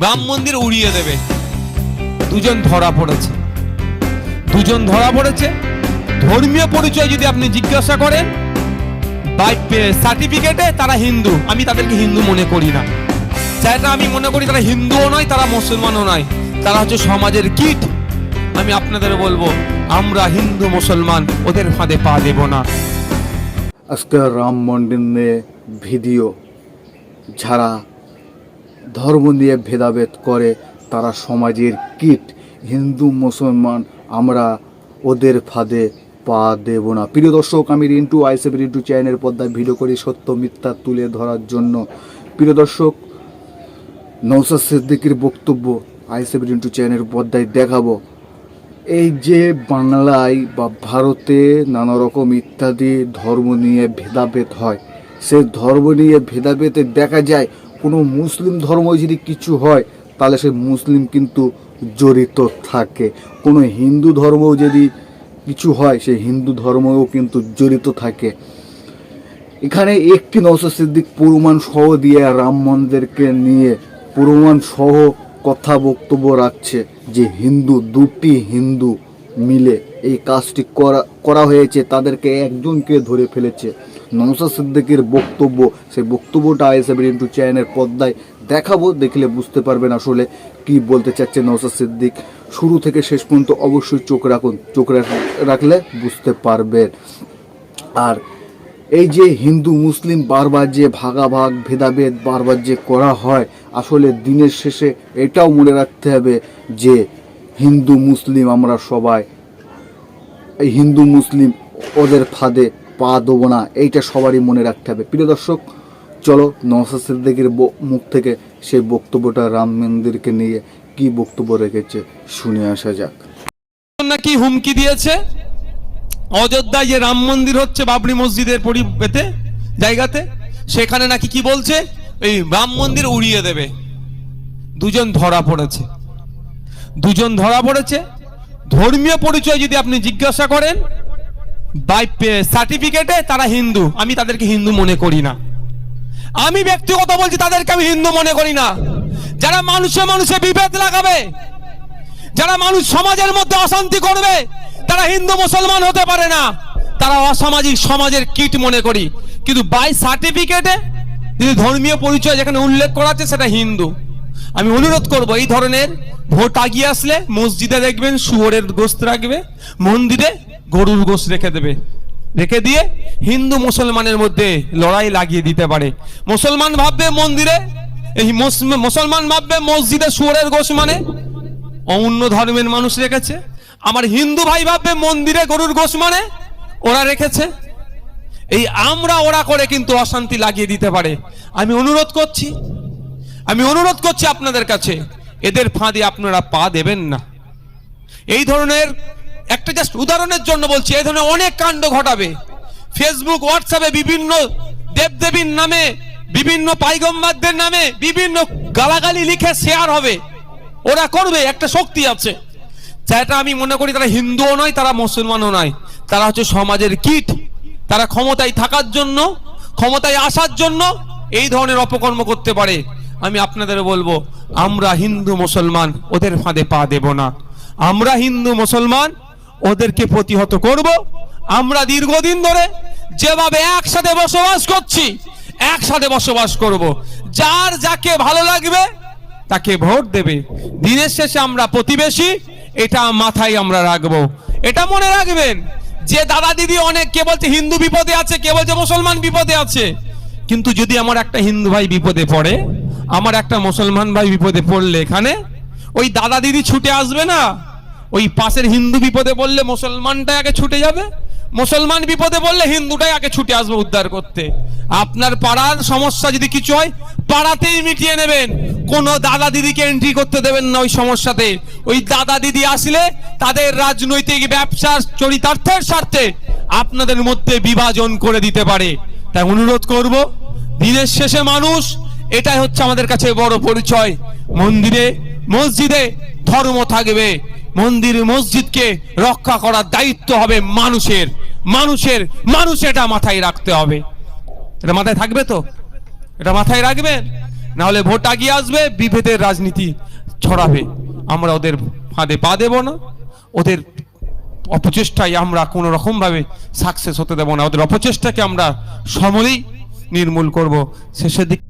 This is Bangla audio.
রাম মন্দির উড়িয়ে দেবে। দুজন ধরা পড়েছে। ধর্মীয় পরিচয় যদি আপনি জিজ্ঞাসা করেন, সার্টিফিকেটে তারা হিন্দু, আমি তাদেরকে হিন্দু মনে করি না। সেটা আমি মনে করি তারা হিন্দুও নয়, তারা মুসলমানও নয়, তারা হচ্ছে সমাজের কীট। আমি আপনাদের বলবো, আমরা হিন্দু মুসলমান ওদের ফাঁদে পা দেব না। আজকে রাম মন্দির নিয়ে ভিডিও, যারা ধর্ম নিয়ে ভেদাভেদ করে তারা সমাজের কীট। হিন্দু মুসলমান আমরা ওদের ফাঁদে পা দেব না। প্রিয় দর্শক, আমি রিন্টু আইসেব রিন্টু চ্যানেলের পর্দায় ভিডিও করি সত্য মিথ্যা তুলে ধরার জন্য। প্রিয় দর্শক, নওশাদ সিদ্দিকীর বক্তব্য আইসেব রিন্টু চ্যানেলের পর্দায় দেখাবো। এই যে বাংলায় বা ভারতে নানা রকম ইত্যাদি ধর্ম নিয়ে ভেদাভেদ হয়, সে ধর্ম নিয়ে ভেদাভেদে দেখা যায় কোনো মুসলিম ধর্ম যদি কিছু হয় তাহলে সে মুসলিম কিন্তু জড়িত থাকে, কোনো হিন্দু ধর্মও যদি কিছু হয় সে হিন্দু ধর্মও কিন্তু জড়িত থাকে। এখানে একটি নওশাদ সিদ্দিক প্রমাণ সহ দিয়ে রাম মন্দিরকে নিয়ে প্রমাণ সহ কথা বক্তব্য রাখছে যে দুটি হিন্দু মিলে এই কাজটি করা হয়েছে, তাদেরকে একজনকে ধরে ফেলেছে। নওশাদ সিদ্দিকীর বক্তব্য, সেই বক্তব্যটা আইসেব রিন্টু চ্যানেলের পর্দায় দেখাবো, দেখলে বুঝতে পারবেন আসলে কি বলতে চাচ্ছে নওশাদ সিদ্দিক। শুরু থেকে শেষ পর্যন্ত অবশ্যই চোখ রাখুন, চোখ রাখলে বুঝতে পারবেন। আর এই যে হিন্দু মুসলিম বারবার যে ভাগাভাগ ভেদাভেদ বারবার যে করা হয়, আসলে দিনের শেষে এটাও মনে রাখতে হবে যে হিন্দু মুসলিম আমরা সবাই, এই হিন্দু মুসলিম ওদের ফাঁদে পা দেবো না, এইটা সবারই মনে রাখতে হবে। প্রিয় দর্শক, চলো নওশাদ সিদ্দিকীর মুখ থেকে সেই বক্তব্যটা রাম মন্দিরকে নিয়ে কি বক্তব্য রেখেছে শুনে আসা যাক। নাকি হুমকি দিয়েছে অযোধ্যায় যে রাম মন্দির হচ্ছে বাবরি মসজিদের পরিবেতে জায়গাতে, সেখানে নাকি কি বলছে, এই রাম মন্দির উড়িয়ে দেবে। দুজন ধরা পড়েছে। ধর্মীয় পরিচয় যদি আপনি জিজ্ঞাসা করেন, সার্টিফিকেটে তারা হিন্দু, আমি তাদেরকে হিন্দু মনে করি না। আমি ব্যক্তিগত বলছি, তাদেরকে আমি হিন্দু মনে করি না। যারা মানুষে বিভেদ লাগাবে, যারা মানুষ সমাজের মধ্যে অশান্তি করবে, তারা হিন্দু মুসলমান হতে পারে না, তারা অসামাজিক সমাজের কীট মনে করি। কিন্তু বাই সার্টিফিকেটে যদি ধর্মীয় পরিচয় যেখানে উল্লেখ করা আছে সেটা হিন্দু। আমি অনুরোধ করব, এই ধরনের ভোট আগিয়ে আসলে মসজিদে দেখবেন শুয়োরের গোশত রাখবে, মন্দিরে গরুর গোশত রেখে দিয়ে হিন্দু মুসলমানের মধ্যে লড়াই লাগিয়ে দিতে পারে। মুসলমান ভাববে মন্দিরে, মুসলমান ভাববে মসজিদে শুয়োরের গোশত মানে অন্য ধর্মের মানুষ রেখেছে, আমার হিন্দু ভাই ভাববে মন্দিরে গরুর গোশত মানে ওরা রেখেছে। এই আমরা ওরা করে কিন্তু অশান্তি লাগিয়ে দিতে পারে। আমি অনুরোধ করছি আপনাদের কাছে, এদের ফাঁদে আপনারা পা দেবেন না। এই ধরনের একটা জাস্ট উদাহরণের জন্য বলছি, এই ধরনের অনেক কাণ্ড ঘটাবে। ফেসবুক হোয়াটসঅ্যাপে বিভিন্ন দেবদেবীর নামে, বিভিন্ন পাইগম্বরদের নামে বিভিন্ন গালাগালি লিখে শেয়ার হবে, ওরা করবে, একটা শক্তি আছে। যেটা আমি মনে করি তারা হিন্দুও নয়, তারা মুসলমানও নয়, তারা হচ্ছে সমাজের কীট। তারা ক্ষমতায় থাকার জন্য, ক্ষমতায় আসার জন্য এই ধরনের অপকর্ম করতে পারে। আমি আপনাদের বলবো, আমরা হিন্দু মুসলমান ওদের ফাঁদে পা দেব না। আমরা হিন্দু মুসলমান ওদেরকে প্রতিহত করব। আমরা দীর্ঘদিন ধরে যেভাবে একসাথে বসবাস করব। যার যাকে ভালো লাগবে তাকে ভোট দেবে। দিনের শেষে আমরা প্রতিবেশী, এটা মাথায় আমরা রাখবো। এটা মনে রাখবেন যে দাদা দিদি অনেক, কে বলছে হিন্দু বিপদে আছে, কে বলছে মুসলমান বিপদে আছে, কিন্তু যদি আমার একটা হিন্দু ভাই বিপদে পড়ে, আমার একটা মুসলমান ভাই বিপদে পড়লে, এখানে ওই দাদা দিদি ছুটে আসবে না। ওই পাশের হিন্দু বিপদে পড়লে মুসলমানটাই আগে ছুটে যাবে, মুসলমান বিপদে পড়লে হিন্দুটাই আগে ছুটে আসবে উদ্ধার করতে। আপনার পাড়ার সমস্যা যদি কিছু হয়, পাড়াতেই মিটিয়ে নেবেন। কোনো দাদা দিদিকে এন্ট্রি করতে দেবেন না ওই সমস্যাতে। ওই দাদা দিদি আসলে তাদের রাজনৈতিক ব্যবসার চরিতার্থের স্বার্থে আপনাদের মধ্যে বিভাজন করে দিতে পারে। তাই অনুরোধ করব, দিনের শেষে মানুষ, এটাই হচ্ছে আমাদের কাছে বড় পরিচয়। মন্দিরে মসজিদে ধর্ম থাকবে, মন্দির মসজিদকে রক্ষা করার দায়িত্ব হবে মানুষ এটা মাথায় রাখতে হবে। এটা মাথায় থাকবে তো? এটা মাথায় রাখবেন। না হলে ভোট আগিয়ে আসবে, বিভেদের রাজনীতি ছড়াবে। আমরা ওদের ফাঁদে পা দেব না, ওদের অপচেষ্টায় আমরা কোনো রকম ভাবে সাকসেস হতে দেব না, ওদের অপচেষ্টাকে আমরা সমূলেই নির্মূল করব। শেষের দিকে